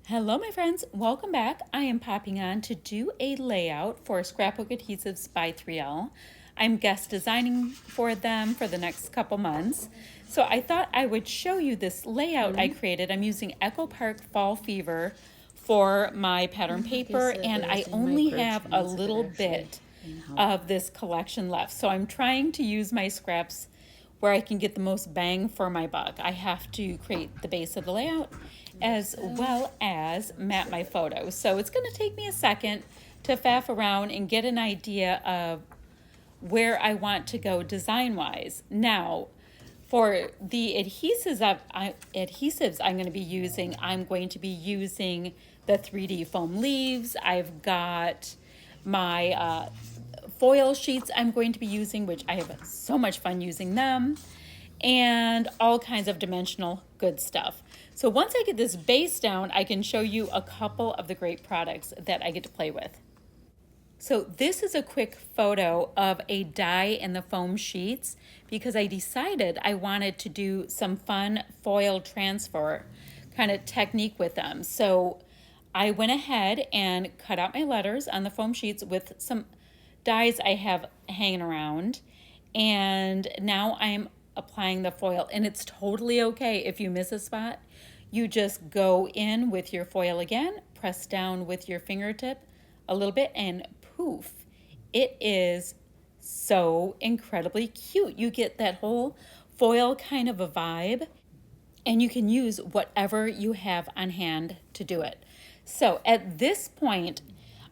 Hello my friends, welcome back. I am popping on to do a layout for Scrapbook Adhesives by 3L. I'm guest designing for them for the next couple months. So I thought I would show you this layout I created. I'm using Echo Park Fall Fever for my pattern paper, and I only have a little bit of this collection left. So I'm trying to use my scraps where I can get the most bang for my buck. I have to create the base of the layout as well as map my photos. So it's gonna take me a second to faff around and get an idea of where I want to go design-wise. Now, for the adhesives I'm going to be using, I'm going to be using the 3D foam leaves. I've got my foil sheets I'm going to be using, which I have so much fun using them, and all kinds of dimensional good stuff. So once I get this base down, I can show you a couple of the great products that I get to play with. So this is a quick photo of a die and the foam sheets because I decided I wanted to do some fun foil transfer kind of technique with them. So I went ahead and cut out my letters on the foam sheets with some dies I have hanging around. And now I'm applying the foil, and it's totally okay if you miss a spot. You just go in with your foil again, press down with your fingertip a little bit, and poof, it is so incredibly cute. You get that whole foil kind of a vibe, and you can use whatever you have on hand to do it. So at this point,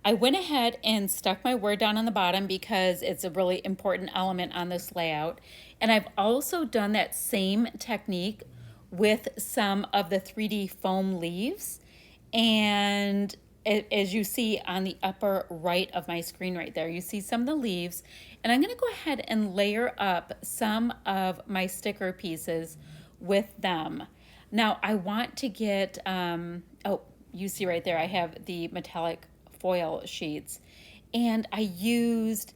I went ahead and stuck my word down on the bottom because it's a really important element on this layout. And I've also done that same technique with some of the 3D foam leaves. And as you see on the upper right of my screen right there, you see some of the leaves. And I'm gonna go ahead and layer up some of my sticker pieces with them. Now I want to get, oh, you see right there, I have the metallic foil sheets, and I used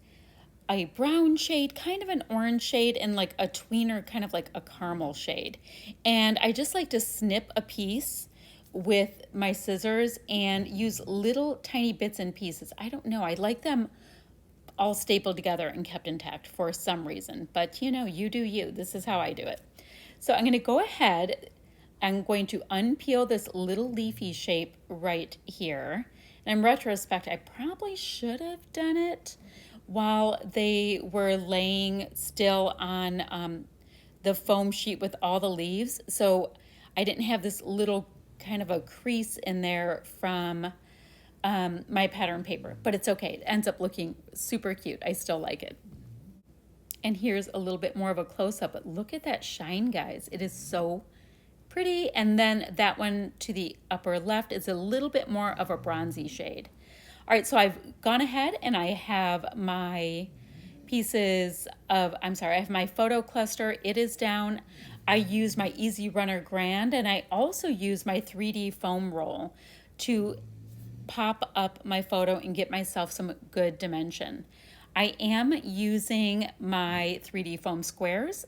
a brown shade, kind of an orange shade, and like a tweener, kind of like a caramel shade. And I just like to snip a piece with my scissors and use little tiny bits and pieces. I don't know, I like them all stapled together and kept intact for some reason, but you know, you do you. This is how I do it. So I'm going to go ahead, I'm going to unpeel this little leafy shape right here. And in retrospect, I probably should have done it while they were laying still on the foam sheet with all the leaves. So I didn't have this little kind of a crease in there from my pattern paper, but it's okay. It ends up looking super cute. I still like it. And here's a little bit more of a close-up, but look at that shine, guys. It is so pretty. And then that one to the upper left is a little bit more of a bronzy shade. All right, so I've gone ahead and I have my pieces of, I have my photo cluster. It is down. I use my Easy Runner Grand, and I also use my 3D foam roll to pop up my photo and get myself some good dimension. I am using my 3D foam squares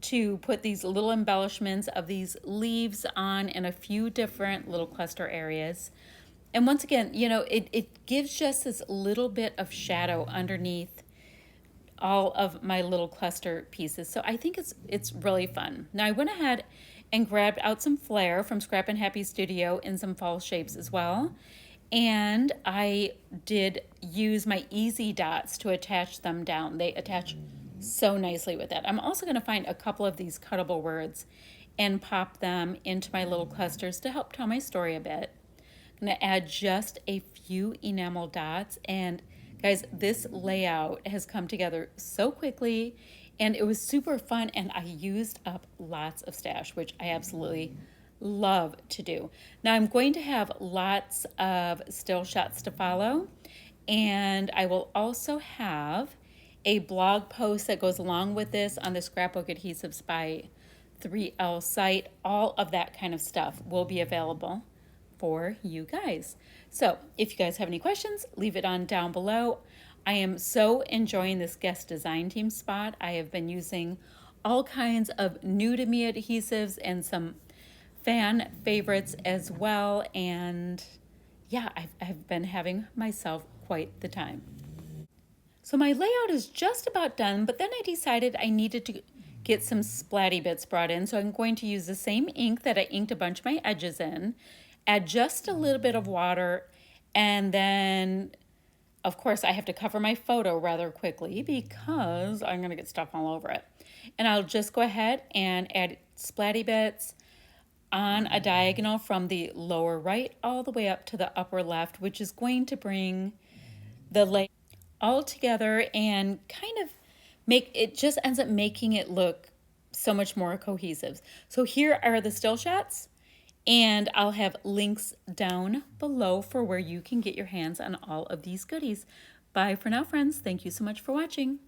to put these little embellishments of these leaves on in a few different little cluster areas. And once again, you know, it gives just this little bit of shadow underneath all of my little cluster pieces. So I think it's really fun. Now I went ahead and grabbed out some flair from Scrappin Happy Studio in some fall shapes as well. And I did use my easy dots to attach them down. They attach so nicely with that. I'm also going to find a couple of these cuttable words and pop them into my little clusters to help tell my story a bit. I'm going to add just a few enamel dots, and guys, this layout has come together so quickly and it was super fun, and I used up lots of stash, which I absolutely love to do. Now I'm going to have lots of still shots to follow, and I will also have a blog post that goes along with this on the Scrapbook Adhesives by 3L site. All of that kind of stuff will be available for you guys. So if you guys have any questions, leave it on down below. I am so enjoying this guest design team spot. I have been using all kinds of new to me adhesives and some fan favorites as well. And yeah, I've been having myself quite the time. So my layout is just about done, but then I decided I needed to get some splatty bits brought in. So I'm going to use the same ink that I inked a bunch of my edges in, add just a little bit of water, and then of course I have to cover my photo rather quickly because I'm gonna get stuff all over it. And I'll just go ahead and add splatty bits on a diagonal from the lower right all the way up to the upper left, which is going to bring the layer all together and kind of make it, just ends up making it look so much more cohesive. So here are the still shots, and I'll have links down below for where you can get your hands on all of these goodies. Bye for now, friends. Thank you so much for watching.